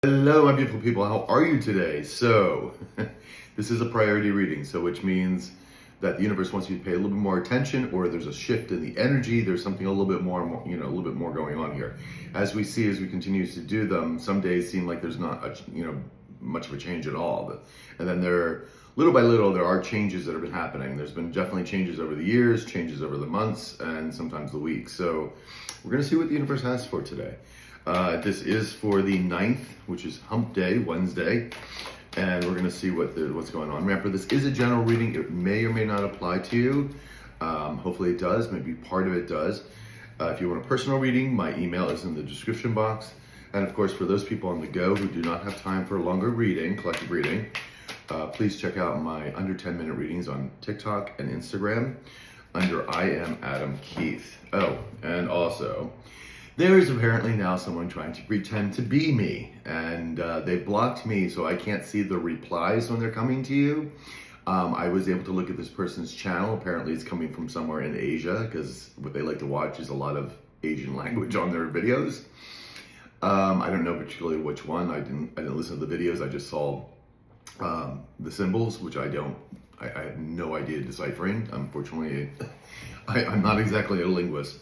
Hello, my beautiful people. How are you today? So, this is a priority reading, so which means that the universe wants you to pay a little bit more attention, or there's a shift in the energy. There's something a little bit more, a little bit more going on here. As we continue to do them, some days seem like there's not, much of a change at all. And then little by little, there are changes that have been happening. There's been definitely changes over the years, changes over the months, and sometimes the weeks. So, we're going to see what the universe has for today. This is for the 9th, which is Hump Day, Wednesday, and we're going to see what's going on. Remember, this is a general reading. It may or may not apply to you. Hopefully it does. Maybe part of it does. If you want a personal reading, my email is in the description box. And of course, for those people on the go who do not have time for a longer reading, collective reading, please check out my under 10-minute readings on TikTok and Instagram under I Am Adam Keith. Oh, and also, there is apparently now someone trying to pretend to be me, and they blocked me so I can't see the replies when they're coming to you. I was able to look at this person's channel. Apparently it's coming from somewhere in Asia, because what they like to watch is a lot of Asian language on their videos. I don't know particularly which one. I didn't listen to the videos. I just saw the symbols, which I have no idea deciphering. Unfortunately, I'm not exactly a linguist.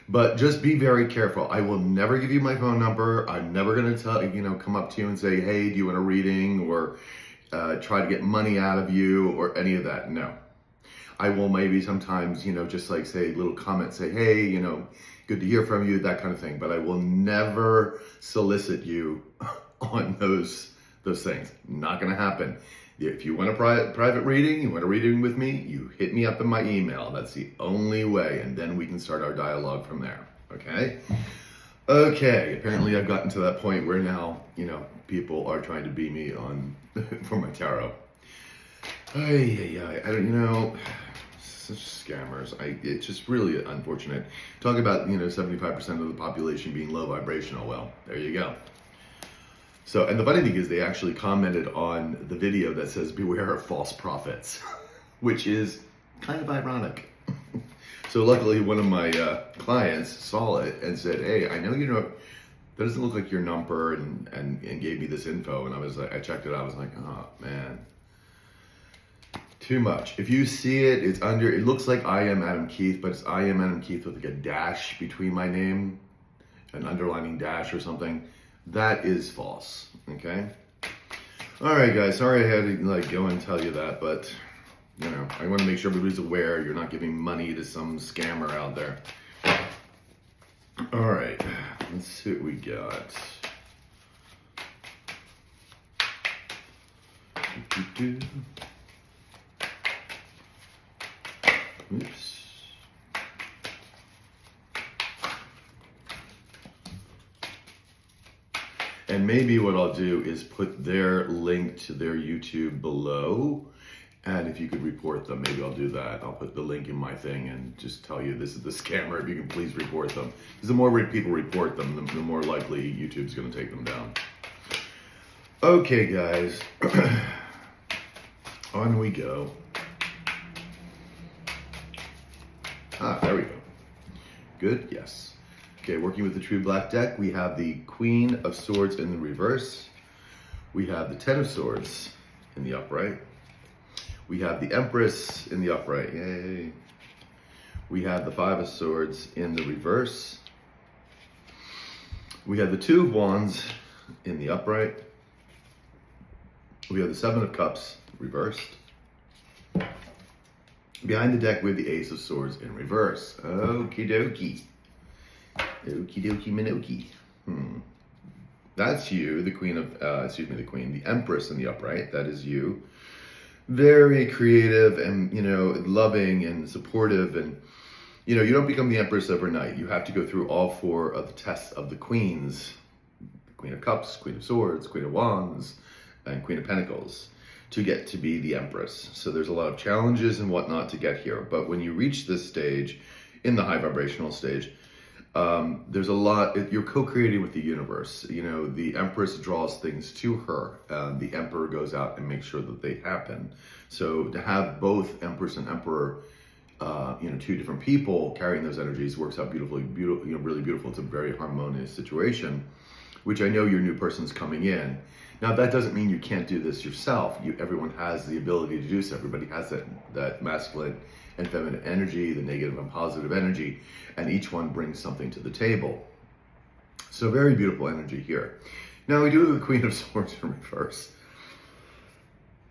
But just be very careful. I will never give you my phone number. I'm never going to come up to you and say, hey, do you want a reading, or try to get money out of you, or any of that. No. I will maybe sometimes, just like say little comments, say, hey, good to hear from you, that kind of thing. But I will never solicit you on those things. Not going to happen. If you want a private reading, you want a reading with me, you hit me up in my email. That's the only way, and then we can start our dialogue from there, okay? Okay, apparently I've gotten to that point where now, people are trying to be me for my tarot. I don't, such scammers. It's just really unfortunate. Talk about, 75% of the population being low vibrational. Well, there you go. So, and the funny thing is they actually commented on the video that says, beware of false prophets, which is kind of ironic. So luckily one of my clients saw it and said, hey, I know that doesn't look like your number, and gave me this info. And I checked it out. I was like, oh man, too much. If you see it, it looks like I Am Adam Keith, but it's I Am Adam Keith with like a dash between my name, an underlining dash or something. That is false, okay? All right, guys, sorry I had to go and tell you that, but, I want to make sure everybody's aware you're not giving money to some scammer out there. All right, let's see what we got. Oops. And maybe what I'll do is put their link to their YouTube below. And if you could report them, maybe I'll do that. I'll put the link in my thing and just tell you this is the scammer. If you can please report them. Because the more people report them, the more likely YouTube's going to take them down. Okay, guys. On we go. There we go. Good? Yes. Okay, working with the True Black deck, we have the Queen of Swords in the reverse. We have the Ten of Swords in the upright. We have the Empress in the upright. Yay. We have the Five of Swords in the reverse. We have the Two of Wands in the upright. We have the Seven of Cups reversed. Behind the deck, we have the Ace of Swords in reverse. Okie dokie. Okie dokie minokie. That's you, the the Empress in the upright. That is you. Very creative and, loving and supportive. And, you don't become the Empress overnight. You have to go through all 4 of the tests of the Queens. The Queen of Cups, Queen of Swords, Queen of Wands, and Queen of Pentacles to get to be the Empress. So there's a lot of challenges and whatnot to get here. But when you reach this stage, in the high vibrational stage, there's a lot, you're co-creating with the universe. The Empress draws things to her, and the Emperor goes out and makes sure that they happen. So to have both Empress and Emperor, 2 different people carrying those energies works out beautifully, really beautiful. It's a very harmonious situation. which I know your new person's coming in. Now, that doesn't mean you can't do this yourself. Everyone has the ability to do so. Everybody has that masculine and feminine energy, the negative and positive energy, and each one brings something to the table. So very beautiful energy here. Now, we do have the Queen of Swords in reverse.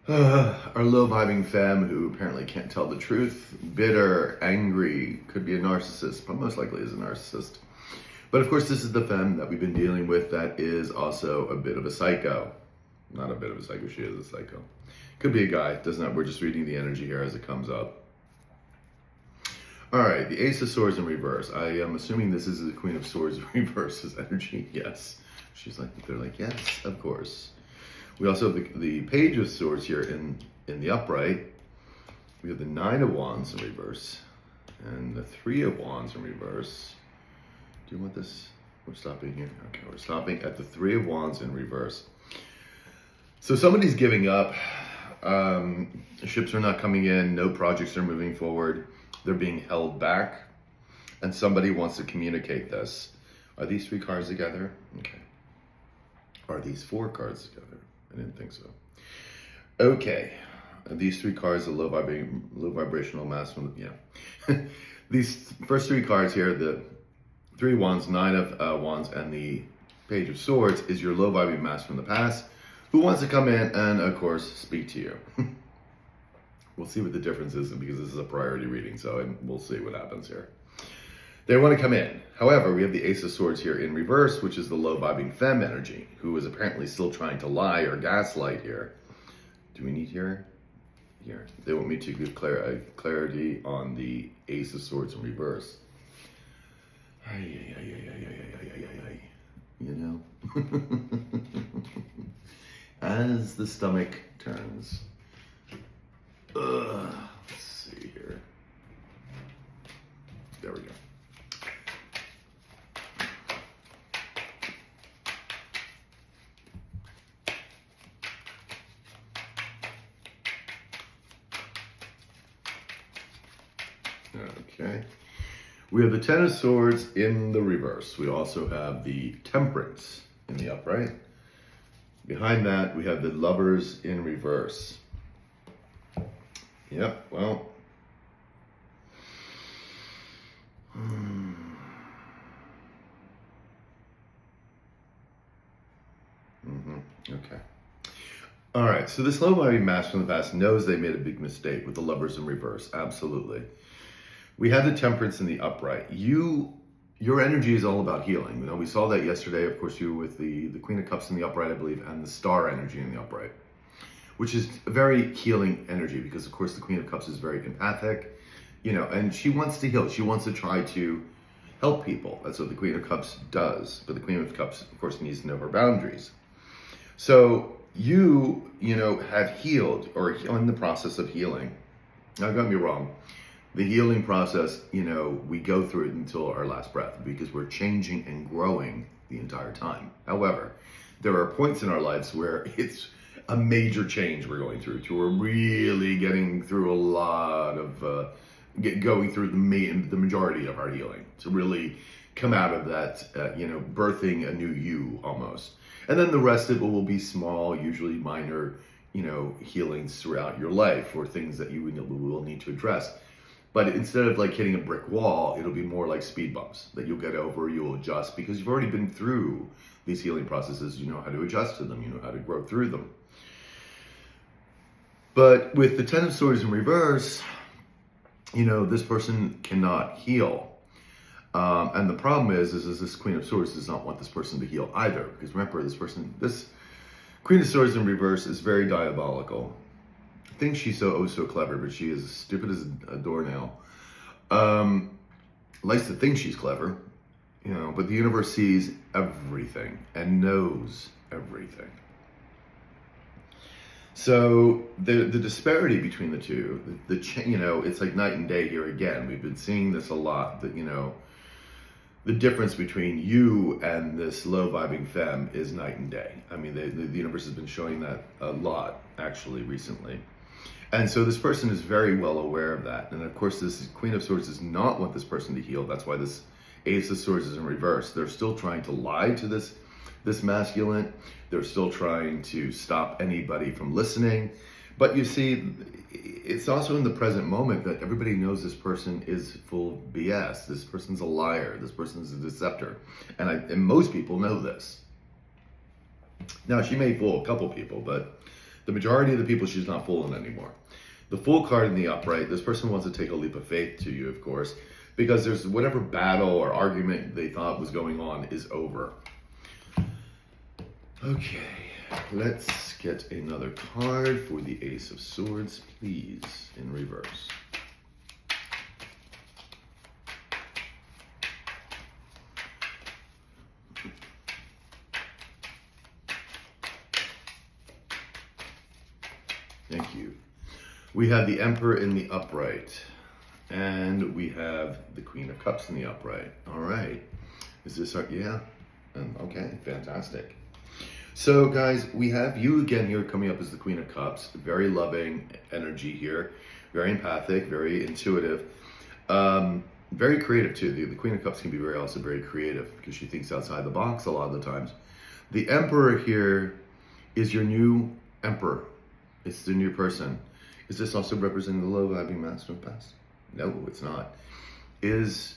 Our low-vibing femme who apparently can't tell the truth, bitter, angry, could be a narcissist, but most likely is a narcissist. But of course, this is the femme that we've been dealing with that is also a bit of a psycho. Not a bit of a psycho, she is a psycho. Could be a guy, doesn't matter. We're just reading the energy here as it comes up. All right, the Ace of Swords in reverse. I am assuming this is the Queen of Swords in reverse's energy. Yes. They're like, yes, of course. We also have the Page of Swords here in the upright. We have the Nine of Wands in reverse and the Three of Wands in reverse. Do you want this? We're stopping here. Okay, we're stopping at the Three of Wands in reverse. So somebody's giving up. Ships are not coming in. No projects are moving forward. They're being held back. And somebody wants to communicate this. Are these three cards together? Okay. Are these four cards together? I didn't think so. Okay. These three cards are low vibrational masculine. Yeah. These first three cards here, the Three of Wands, Nine of Wands, and the Page of Swords is your low vibing mask from the past who wants to come in and, of course, speak to you. We'll see what the difference is because this is a priority reading, so we'll see what happens here. They want to come in. However, we have the Ace of Swords here in reverse, which is the low-vibing femme energy, who is apparently still trying to lie or gaslight here. Do we need here? Here. They want me to give clarity on the Ace of Swords in reverse. You know? As the stomach turns. Let's see here. There we go. Okay. We have the Ten of Swords in the reverse. We also have the Temperance in the upright. Behind that, we have the Lovers in reverse. Yep, well. Okay. All right, so this low-vibing mask from the past knows they made a big mistake with the Lovers in reverse. Absolutely. We had the Temperance in the upright. Your energy is all about healing. You know, we saw that yesterday. Of course, you were with the Queen of Cups in the upright, I believe, and the Star energy in the upright, which is a very healing energy because, of course, the Queen of Cups is very empathic, you know, and she wants to heal. She wants to try to help people. That's what the Queen of Cups does. But the Queen of Cups, of course, needs to know her boundaries. So you know, have healed or in the process of healing. Now, don't get me wrong. The healing process, you know, we go through it until our last breath because we're changing and growing the entire time. However, there are points in our lives where it's a major change we're going through. We're really getting through a lot of, going through the majority of our healing to really come out of that, you know, birthing a new you almost. And then the rest of it will be small, usually minor, you know, healings throughout your life or things that you will need to address. But instead of like hitting a brick wall, it'll be more like speed bumps that you'll get over, you'll adjust because you've already been through these healing processes. You know how to adjust to them, you know how to grow through them. But with the Ten of Swords in reverse, you know, this person cannot heal. And the problem is this Queen of Swords does not want this person to heal either. Because remember, this Queen of Swords in reverse is very diabolical. Thinks she's so clever, but she is as stupid as a doornail. Likes to think she's clever, you know, but the universe sees everything and knows everything. So the disparity between the two, you know, it's like night and day here again. We've been seeing this a lot, that, you know, the difference between you and this low-vibing femme is night and day. I mean, the universe has been showing that a lot, actually, recently. And so this person is very well aware of that. And of course, this Queen of Swords does not want this person to heal. That's why this Ace of Swords is in reverse. They're still trying to lie to this This masculine, they're still trying to stop anybody from listening. But you see, it's also in the present moment that everybody knows this person is full of BS. This person's a liar. This person's a deceptor. And most people know this. Now, she may fool a couple people, but the majority of the people she's not fooling anymore. The Fool card in the upright, this person wants to take a leap of faith to you, of course, because there's whatever battle or argument they thought was going on is over. Okay, let's get another card for the Ace of Swords, please, in reverse. Thank you. We have the Emperor in the upright, and we have the Queen of Cups in the upright. All right. Is this our, yeah? Okay, fantastic. So guys, we have you again here coming up as the Queen of Cups. Very loving energy here. Very empathic, very intuitive. Very creative too. The Queen of Cups can be also very creative because she thinks outside the box a lot of the times. The Emperor here is your new Emperor. It's the new person. Is this also representing the low vibing masculine past? No, it's not. This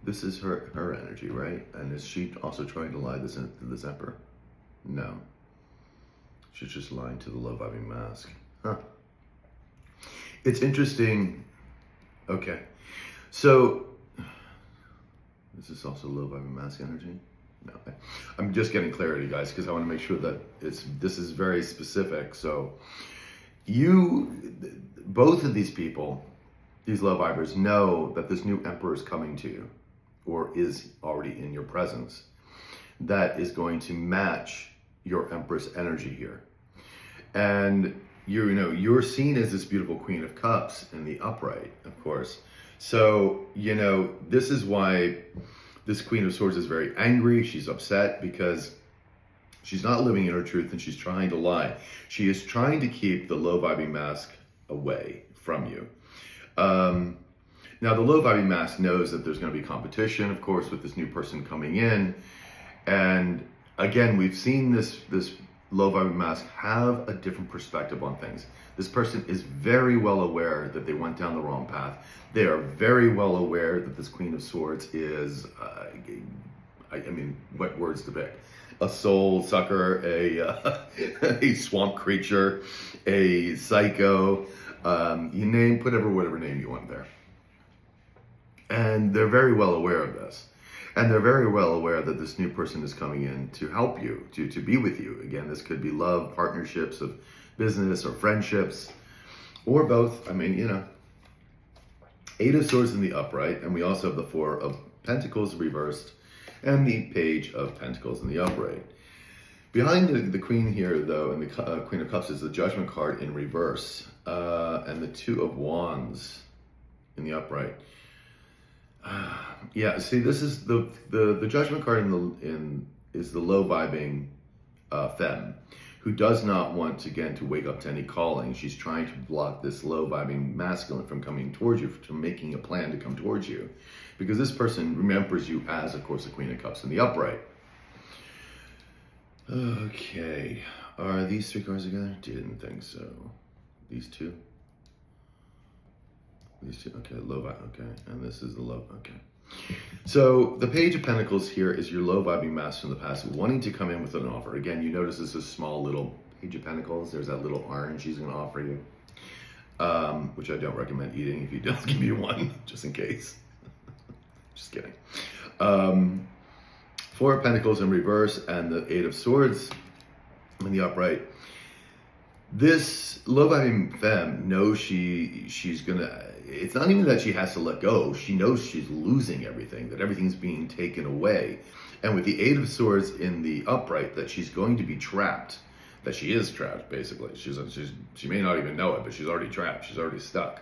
is her energy, right? And is she also trying to lie to this Emperor? No. She's just lying to the low vibing mask. Huh. It's interesting. Okay. So, is this also low vibing mask energy? No. I'm just getting clarity, guys, because I want to make sure that this is very specific. So, both of these people, these low vibers, know that this new Emperor is coming to you, or is already in your presence, that is going to match your Empress energy here. And you're seen as this beautiful Queen of Cups in the upright, of course. So, this is why this Queen of Swords is very angry. She's upset because she's not living in her truth and she's trying to lie. She is trying to keep the low vibing mask away from you. Now, the low vibing mask knows that there's going to be competition, of course, with this new person coming in. And again, we've seen this low vibing mask have a different perspective on things. This person is very well aware that they went down the wrong path. They are very well aware that this Queen of Swords is, what words to pick? A soul sucker, a swamp creature, a psycho, put whatever name you want there. And they're very well aware of this. And they're very well aware that this new person is coming in to help you, to be with you. Again, this could be love, partnerships of business or friendships, or both. Eight of Swords in the upright, and we also have the Four of Pentacles reversed, and the Page of Pentacles in the upright. Behind the Queen here, though, and the Queen of Cups is the Judgment card in reverse, and the Two of Wands in the upright. Yeah, see, this is the Judgment card is the low vibing femme who does not want to wake up to any calling. She's trying to block this low vibing masculine from coming towards you, from making a plan to come towards you, because this person remembers you as, of course, the Queen of Cups in the upright. Okay, are these three cards together? Didn't think so. These two. These two, okay, low vibe, okay, and this is the low, okay. So the Page of Pentacles here is your low vibing master from the past wanting to come in with an offer. Again, you notice this is a small little Page of Pentacles. There's that little orange she's going to offer you, which I don't recommend eating. If you don't, give me one, just in case. Just kidding. Four of Pentacles in reverse and the Eight of Swords in the upright. This low vibing femme knows she's gonna, it's not even that she has to let go. She knows she's losing everything, that everything's being taken away. And with the Eight of Swords in the upright, that she's going to be trapped, that she is trapped, basically. She may not even know it, but she's already trapped. She's already stuck.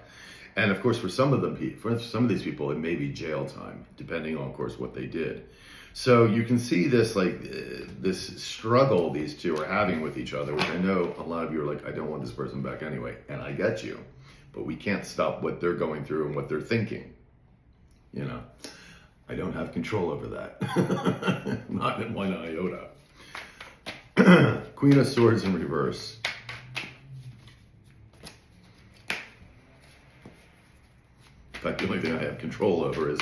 And of course, for some of these people, it may be jail time, depending on, of course, what they did. So you can see this, this struggle these two are having with each other, which I know a lot of you are like, I don't want this person back anyway. And I get you, but we can't stop what they're going through and what they're thinking. I don't have control over that. Not in one iota. Queen of Swords in reverse. In fact, the only thing I have control over is,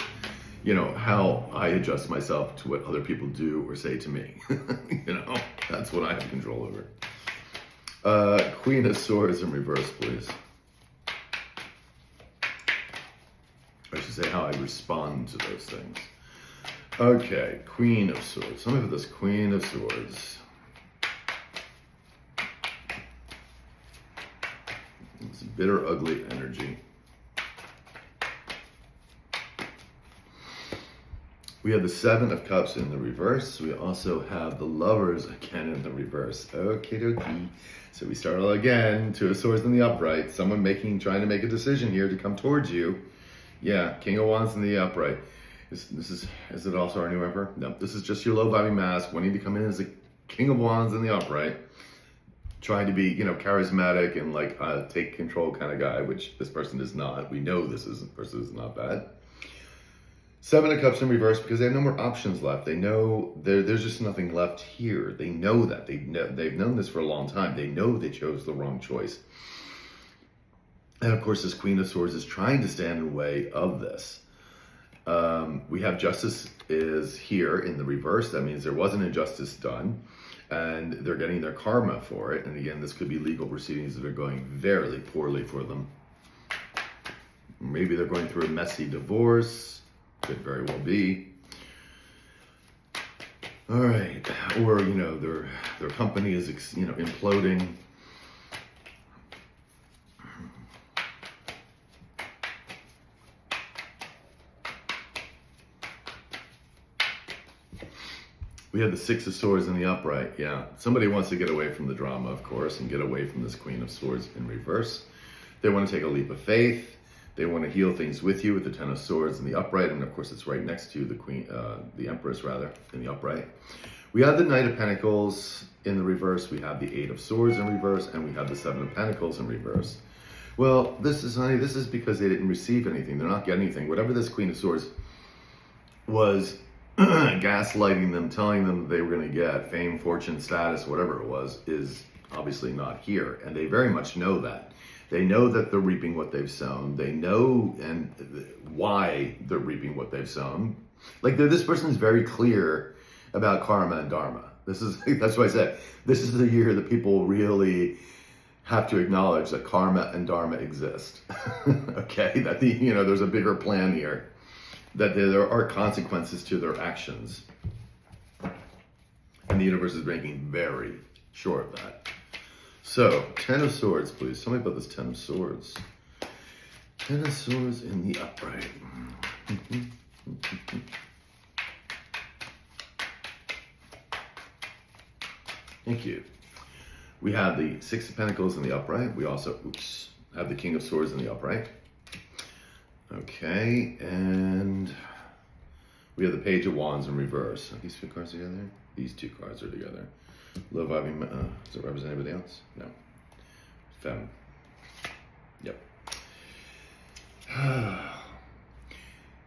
how I adjust myself to what other people do or say to me. That's what I have control over. Queen of Swords in reverse, please. I should say how I respond to those things. Okay, Queen of Swords. Tell me about this Queen of Swords. It's bitter, ugly energy. We have the Seven of Cups in the reverse. We also have the Lovers again in the reverse. Okie dokie. So we start all again. Two of Swords in the upright. Someone trying to make a decision here to come towards you. Yeah, King of Wands in the upright. Is it also our new Emperor? No, this is just your low vibing mask wanting to come in as a King of Wands in the upright. Trying to be, charismatic and like take control kind of guy, which this person is not. We know this person is not bad. Seven of Cups in reverse because they have no more options left. They know there's just nothing left here. They know that. They've known this for a long time. They know they chose the wrong choice. And of course, this Queen of Swords is trying to stand in the way of this. We have Justice is here in the reverse. That means there was an injustice done and they're getting their karma for it. And again, this could be legal proceedings that are going very poorly for them. Maybe they're going through a messy divorce. Could very well be. All right. Or, their company is, imploding. We have the Six of Swords in the upright. Yeah. Somebody wants to get away from the drama, of course, and get away from this Queen of Swords in reverse. They want to take a leap of faith. They want to heal things with you with the Ten of Swords in the upright, and of course it's right next to the Empress rather, in the upright. We have the Knight of Pentacles in the reverse. We have the Eight of Swords in reverse, and we have the Seven of Pentacles in reverse. Well, this is because they didn't receive anything. They're not getting anything. Whatever this Queen of Swords was gaslighting them, telling them they were going to get fame, fortune, status, whatever it was, is obviously not here, and they very much know that. They know that they're reaping what they've sown. They know why they're reaping what they've sown. Like this person is very clear about karma and dharma. That's why I said this is the year that people really have to acknowledge that karma and dharma exist. Okay, that there's a bigger plan here, that there are consequences to their actions, and the universe is making very sure of that. So, Ten of Swords, please. Tell me about this Ten of Swords. Ten of Swords in the upright. Thank you. We have the Six of Pentacles in the upright. We also, have the King of Swords in the upright. Okay, and we have the Page of Wands in reverse. Are these two cards together? These two cards are together. Low vibing, does it represent anybody else? No. Femme. Yep.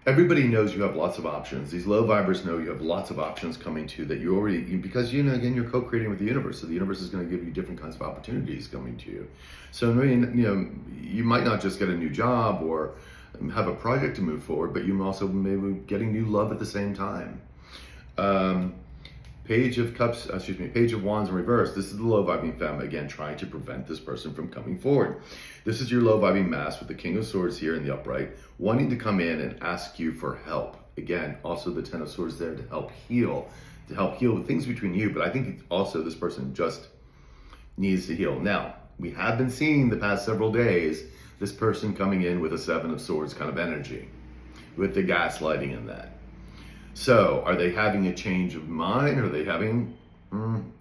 Everybody knows you have lots of options. These low vibers know you have lots of options coming to that you already, because again, you're co-creating with the universe. So the universe is going to give you different kinds of opportunities coming to you. So, you might not just get a new job or have a project to move forward, but you also maybe getting new love at the same time. Page of Wands in reverse. This is the low vibing femme, again, trying to prevent this person from coming forward. This is your low vibing mask with the King of Swords here in the upright, wanting to come in and ask you for help. Again, also the Ten of Swords there to help heal with things between you. But I think also this person just needs to heal. Now, we have been seeing the past several days this person coming in with a Seven of Swords kind of energy, with the gaslighting in that. So, are they having a change of mind? Are they having...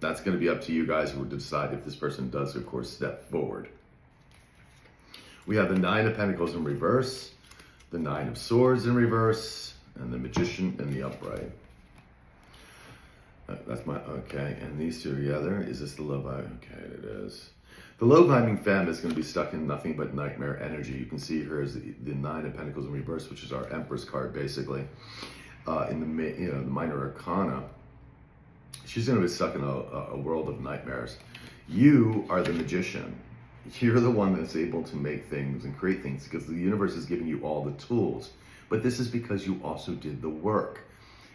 that's going to be up to you guys to decide if this person does, of course, step forward. We have the Nine of Pentacles in reverse, the Nine of Swords in reverse, and the Magician in the upright. Okay, and these two together, is this the low vibe? Okay, it is. The low vibing femme is going to be stuck in nothing but nightmare energy. You can see her as the Nine of Pentacles in reverse, which is our Empress card, basically. In the Minor Arcana. She's going to be stuck in a world of nightmares. You are the magician. You're the one that's able to make things and create things because the universe is giving you all the tools. But this is because you also did the work.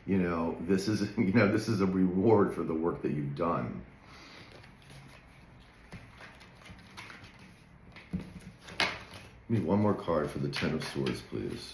This is a reward for the work that you've done. Give me one more card for the Ten of Swords, please.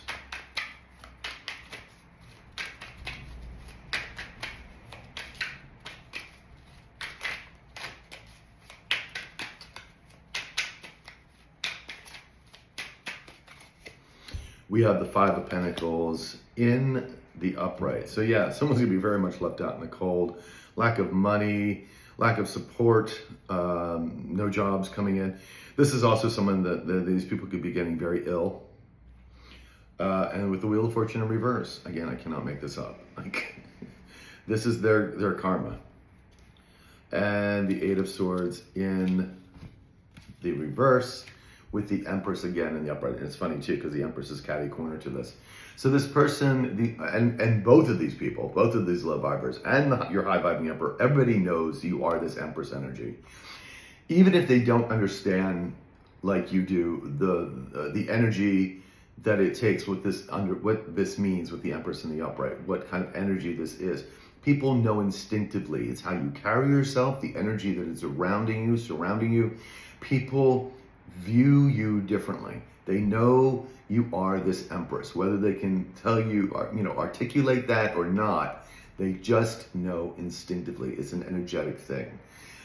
We have the Five of Pentacles in the upright. So yeah, someone's gonna be very much left out in the cold. Lack of money, lack of support, no jobs coming in. This is also someone that these people could be getting very ill. And with the Wheel of Fortune in reverse, again, I cannot make this up. This is their karma. And the Eight of Swords in the reverse, with the Empress again in the upright. And it's funny too, because the Empress is catty corner to this. So this person, and both of these people, both of these low vibers, and your high vibing Emperor, everybody knows you are this Empress energy. Even if they don't understand, like you do, the energy that it takes, what this means with the Empress in the upright, what kind of energy this is. People know instinctively. It's how you carry yourself, the energy that is surrounding you. People view you differently. They know you are this Empress, whether they can tell you, or, articulate that or not. They just know instinctively. It's an energetic thing.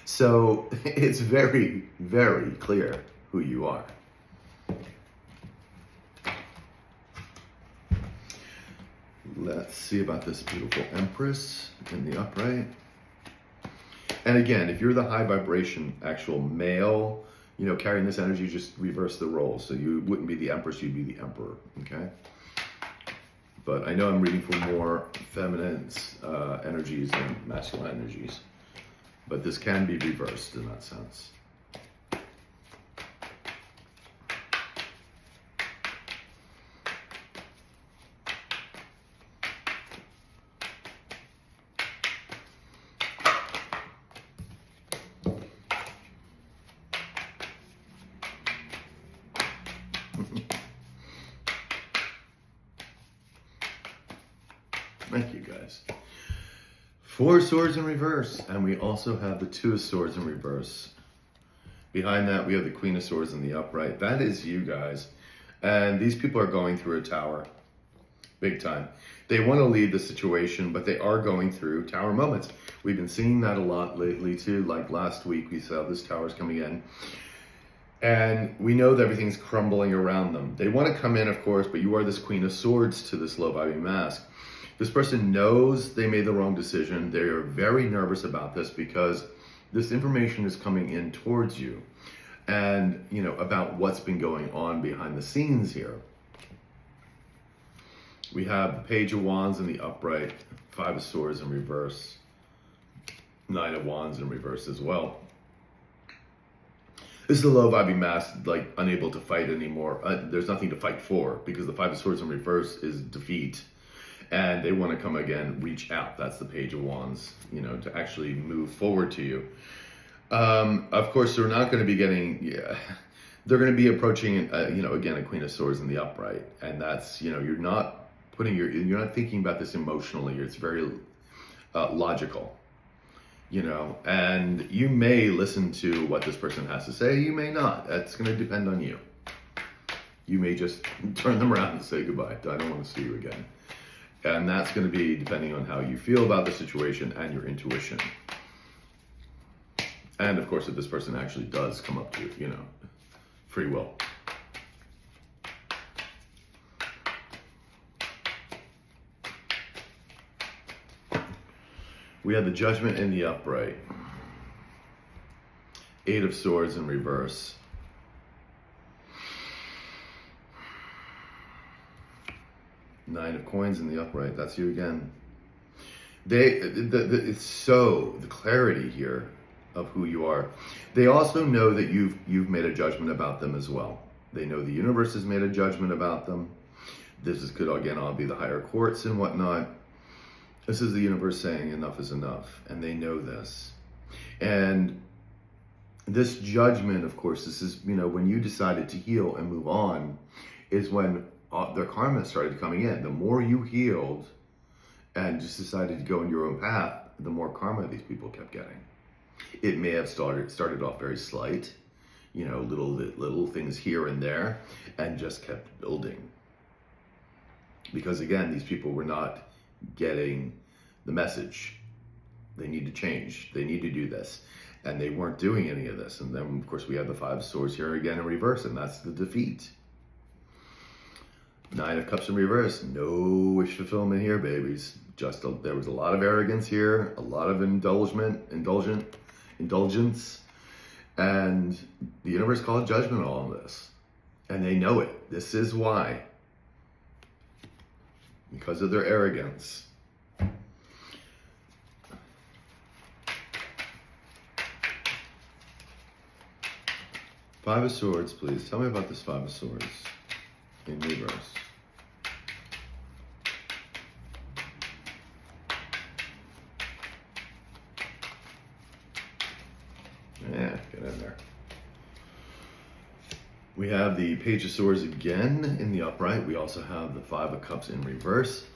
So it's very, very clear who you are. Let's see about this beautiful Empress in the upright. And again, if you're the high vibration, actual male, carrying this energy, just reverse the roles. So you wouldn't be the Empress, you'd be the Emperor, okay? But I know I'm reading for more feminine energies than masculine energies. But this can be reversed in that sense. Thank you, guys. Four Swords in reverse, and we also have the Two of Swords in reverse. Behind that, we have the Queen of Swords in the upright. That is you guys. And these people are going through a tower, big time. They want to leave the situation, but they are going through tower moments. We've been seeing that a lot lately too. Like last week, we saw this tower's coming in. And we know that everything's crumbling around them. They want to come in, of course, but you are this Queen of Swords to this low-vibing mask. This person knows they made the wrong decision. They are very nervous about this because this information is coming in towards you and, about what's been going on behind the scenes here. We have the Page of Wands in the upright, Five of Swords in reverse, Nine of Wands in reverse as well. This is a low vibing mask, like unable to fight anymore. There's nothing to fight for because the Five of Swords in reverse is defeat. And they want to come again, reach out. That's the Page of Wands, to actually move forward to you. Of course, they're not going to be getting, they're going to be approaching, again, a Queen of Swords in the upright. And that's, you're not you're not thinking about this emotionally. It's very logical, and you may listen to what this person has to say. You may not. That's going to depend on you. You may just turn them around and say goodbye. I don't want to see you again. And that's going to be depending on how you feel about the situation and your intuition. And of course, if this person actually does come up to you, free will. We have the Judgment in the upright. Eight of Swords in reverse. Nine of Coins in the upright. That's you again. It's so the clarity here of who you are. They also know that you've made a judgment about them as well. They know the universe has made a judgment about them. Could again all be the higher courts and whatnot. This is the universe saying enough is enough, and they know this. And this judgment, of course, this is, when you decided to heal and move on, is when their karma started coming in. The more you healed and just decided to go in your own path, the more karma these people kept getting. It may have started off very slight, little things here and there, and just kept building. Because again, these people were not getting the message. They need to change. They need to do this. And they weren't doing any of this. And then, of course, we have the 5 of Swords here again in reverse, and that's the defeat. 9 of Cups in reverse. No wish fulfillment here, babies. There was a lot of arrogance here, a lot of indulgence, and the universe called judgment on all of this. And they know it. This is why. Because of their arrogance. Five of Swords, please. Tell me about this 5 of Swords in reverse. Yeah, get in there. We have the Page of Swords again in the upright. We also have the 5 of Cups in reverse.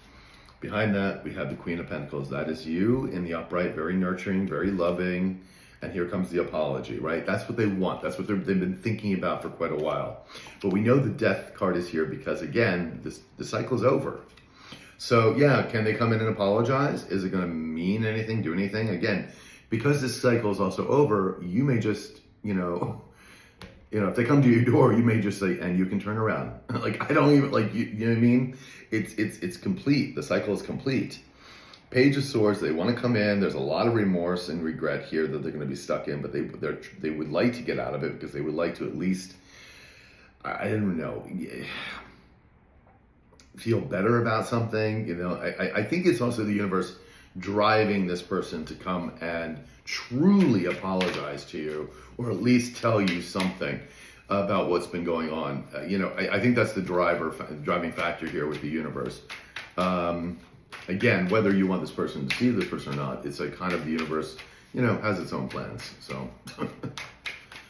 Behind that, we have the Queen of Pentacles. That is you in the upright, very nurturing, very loving. And here comes the apology, right? That's what they want. That's what they've been thinking about for quite a while. But we know the Death card is here because, again, the cycle's over. So, yeah, can they come in and apologize? Is it going to mean anything, do anything? Again, because this cycle is also over, you may just, if they come to your door, you may just say, and you can turn around. I don't even, you know what I mean? It's complete. The cycle is complete. Page of Swords, they want to come in. There's a lot of remorse and regret here that they're going to be stuck in, but they would like to get out of it because they would like to at least, I don't know, feel better about something. I think it's also the universe driving this person to come and truly apologize to you, or at least tell you something about what's been going on. I think that's the driving factor here with the universe. Again, whether you want this person to see this person or not, it's like kind of the universe, has its own plans. So,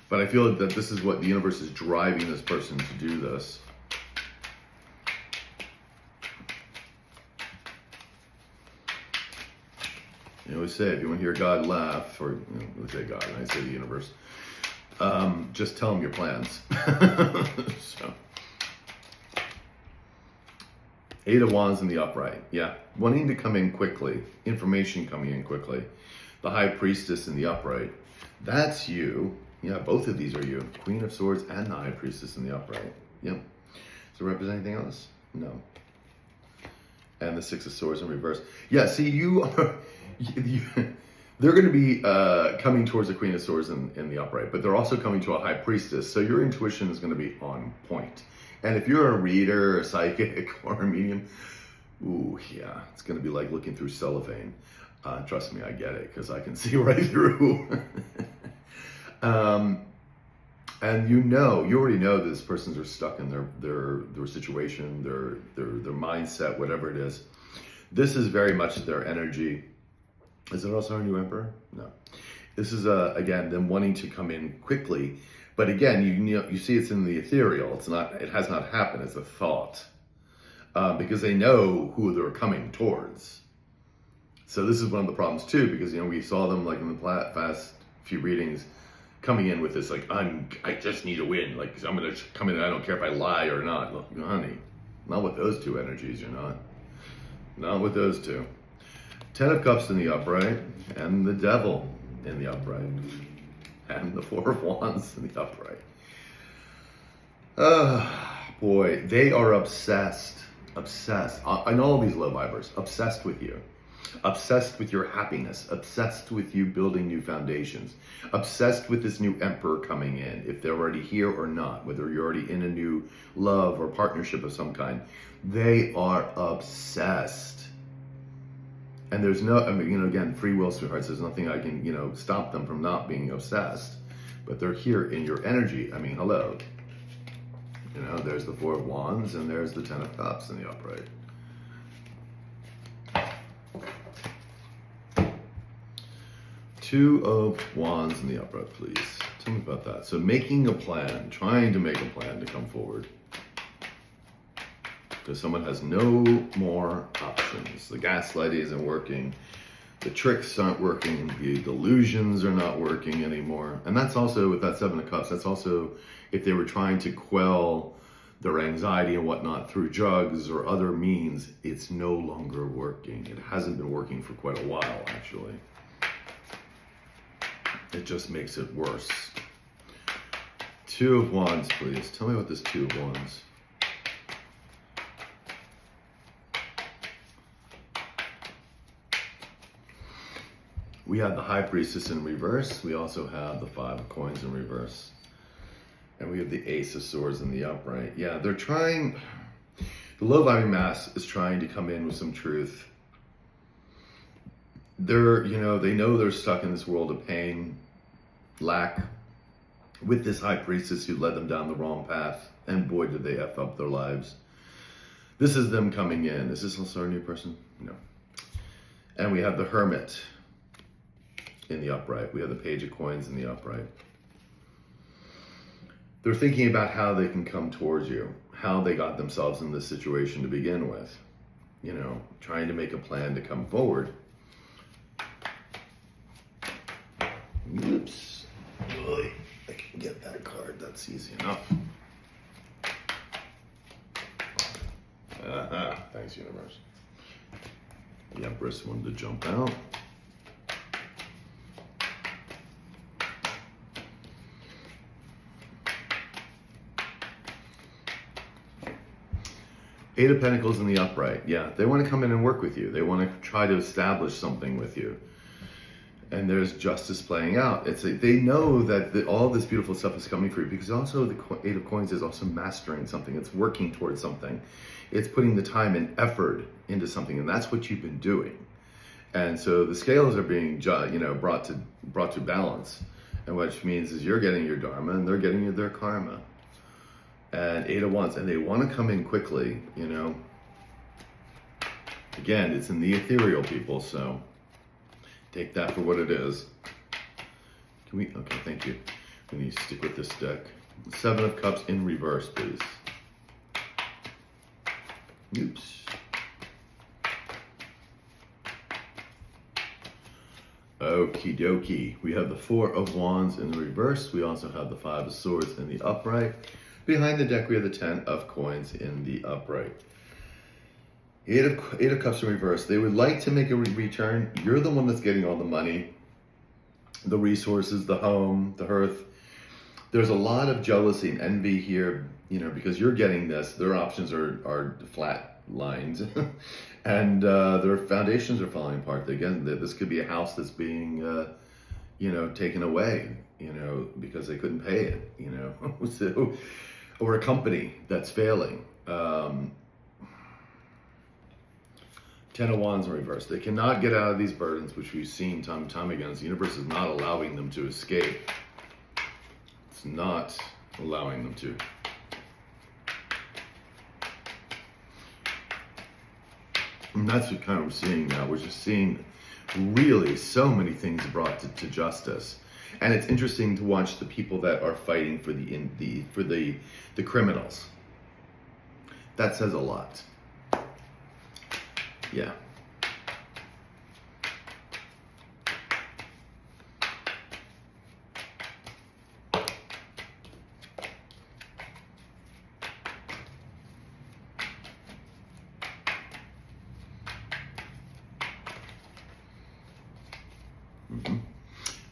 but I feel that this is what the universe is driving this person to do this. You always say, if you want to hear God laugh, or let's say God, and I say the universe, just tell them your plans. So. 8 of Wands in the upright. Yeah, wanting to come in quickly. Information coming in quickly. The High Priestess in the upright. That's you. Yeah, both of these are you. Queen of Swords and the High Priestess in the upright. Yep. Does it represent anything else? No. And the 6 of Swords in reverse. Yeah, see, you are... they're going to be coming towards the Queen of Swords in the upright, but they're also coming to a High Priestess. So your intuition is going to be on point. And if you're a reader, a psychic, or a medium, ooh, yeah, it's going to be like looking through cellophane. Trust me, I get it, because I can see right through. And you already know that this person's are stuck in their situation, their mindset, whatever it is. This is very much their energy. Is it also our new emperor? No. This is, again, them wanting to come in quickly. But again, you see it's in the ethereal. It has not happened. It's a thought. Because they know who they're coming towards. So this is one of the problems too, because, we saw them like in the past few readings coming in with this, I just need to win. I'm going to come in, I don't care if I lie or not. Look, honey, not with those two energies, you're not. Not with those two. 10 of Cups in the upright, and the Devil in the upright, and the 4 of Wands in the upright. Boy, they are obsessed. I know all these low vibers, obsessed with you. Obsessed with your happiness, obsessed with you building new foundations, obsessed with this new emperor coming in, if they're already here or not, whether you're already in a new love or partnership of some kind. They are obsessed. And there's no, again, free will, sweethearts, there's nothing I can, stop them from not being obsessed. But they're here in your energy. Hello. There's the 4 of Wands and there's the 10 of Cups in the upright. Two of Wands in the upright, please. Tell me about that. So making a plan, trying to make a plan to come forward. Because someone has no more options. The gaslighting isn't working. The tricks aren't working. The delusions are not working anymore. And that's also with that Seven of Cups. That's also if they were trying to quell their anxiety and whatnot through drugs or other means, it's no longer working. It hasn't been working for quite a while, actually. It just makes it worse. Two of Wands, please. Tell me about this Two of Wands. We have the High Priestess in reverse. We also have the Five of Coins in reverse. And we have the Ace of Swords in the upright. Yeah, they're trying, the low vibing mass is trying to come in with some truth. They're, they know they're stuck in this world of pain, lack, with this High Priestess who led them down the wrong path. And boy, did they F up their lives. This is them coming in. Is this also a new person? No. And we have the Hermit in the upright. We have the Page of Coins in the upright. They're thinking about how they can come towards you, how they got themselves in this situation to begin with. Trying to make a plan to come forward. Oops. Boy, I can get that card. That's easy enough. Thanks, universe. The Empress wanted to jump out. Eight of Pentacles in the upright. Yeah, they want to come in and work with you. They want to try to establish something with you. And there's justice playing out. They know that all this beautiful stuff is coming for you, because also the Eight of Coins is also mastering something. It's working towards something. It's putting the time and effort into something, and that's what you've been doing. And so the scales are being, brought to balance, and which means is you're getting your dharma and they're getting their karma. And Eight of Wands, and they want to come in quickly. Again, it's in the ethereal, people, so take that for what it is. Okay, thank you. We need to stick with this deck. Seven of Cups in reverse, please. Oops. Okie dokie. We have the Four of Wands in the reverse. We also have the Five of Swords in the upright. Behind the deck, we have the Ten of Coins in the upright. Eight of Cups in reverse. They would like to make a return. You're the one that's getting all the money, the resources, the home, the hearth. There's a lot of jealousy and envy here, because you're getting this. Their options are flat lines, and their foundations are falling apart. Again, this could be a house that's being, taken away, because they couldn't pay it, so, or a company that's failing. Ten of Wands in reverse. They cannot get out of these burdens, which we've seen time and time again. The universe is not allowing them to escape. It's not allowing them to. And that's what kind of we're seeing now. We're just seeing really so many things brought to justice. And it's interesting to watch the people that are fighting for the criminals. That says a lot. Yeah.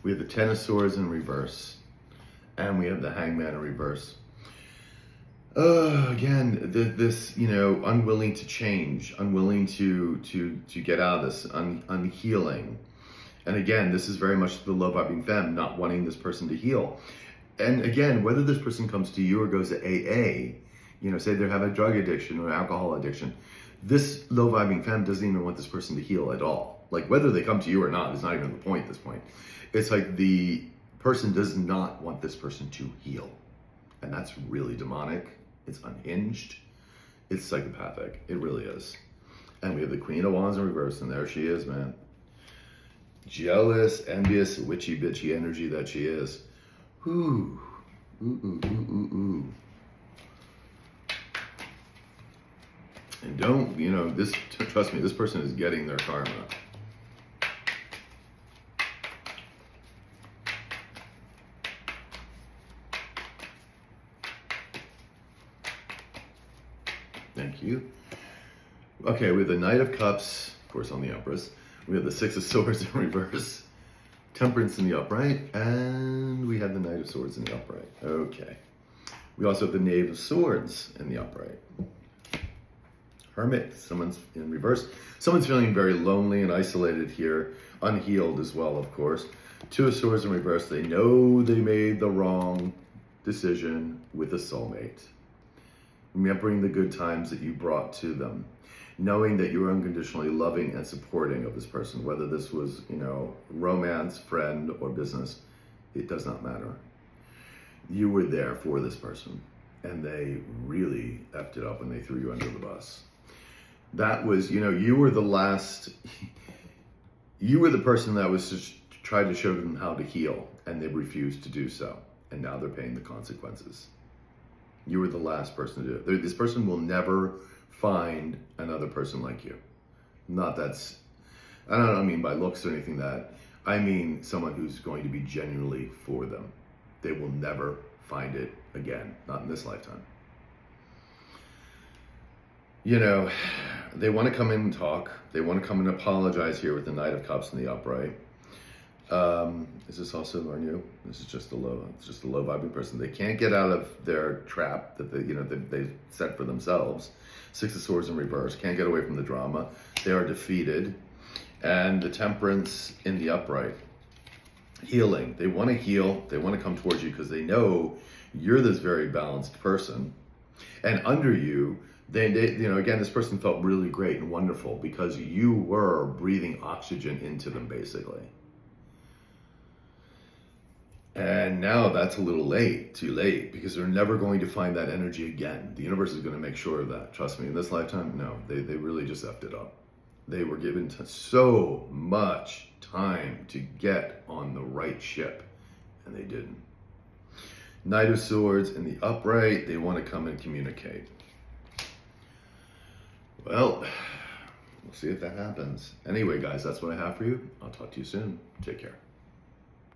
We have the Ten of Swords in reverse, and we have the Hangman in reverse. Again, this, unwilling to change, unwilling to get out of this, unhealing. And again, this is very much the low vibing femme, not wanting this person to heal. And again, whether this person comes to you or goes to AA, say they have a drug addiction or alcohol addiction, this low vibing femme doesn't even want this person to heal at all. Like, whether they come to you or not is not even the point at this point. It's like the person does not want this person to heal. And that's really demonic. It's unhinged. It's psychopathic. It really is. And we have the Queen of Wands in reverse, and there she is, man. Jealous, envious, witchy bitchy energy that she is. Ooh. Ooh, ooh, ooh, ooh, ooh. And don't, this, trust me, this person is getting their karma. Thank you. Okay, we have the Knight of Cups, of course, on the Empress. We have the Six of Swords in reverse, Temperance in the upright, and we have the Knight of Swords in the upright. Okay. We also have the Knave of Swords in the upright. Hermit, someone's in reverse. Someone's feeling very lonely and isolated here, unhealed as well, of course. Two of Swords in reverse. They know they made the wrong decision with a soulmate. Remembering the good times that you brought to them. Knowing that you were unconditionally loving and supporting of this person, whether this was, romance, friend, or business, it does not matter. You were there for this person, and they really effed it up when they threw you under the bus. That was, you were the last, you were the person that was just tried to show them how to heal, and they refused to do so, and now they're paying the consequences. You were the last person to do it. This person will never find another person like you. Not that's, I don't mean by looks or anything that, I mean someone who's going to be genuinely for them. They will never find it again, not in this lifetime. They want to come in and talk. They want to come and apologize here with the Knight of Cups in the upright. Is this also on you? This is just a low vibing person. They can't get out of their trap that they set for themselves. Six of Swords in reverse. Can't get away from the drama. They are defeated. And the Temperance in the upright. Healing. They want to heal. They want to come towards you because they know you're this very balanced person. And under you, they again, this person felt really great and wonderful because you were breathing oxygen into them, basically. And now that's a little late, too late, because they're never going to find that energy again. The universe is going to make sure of that. Trust me, in this lifetime, no, they really just effed it up. They were given so much time to get on the right ship, and they didn't. Knight of Swords in the upright, they want to come and communicate. Well, we'll see if that happens. Anyway, guys, that's what I have for you. I'll talk to you soon. Take care.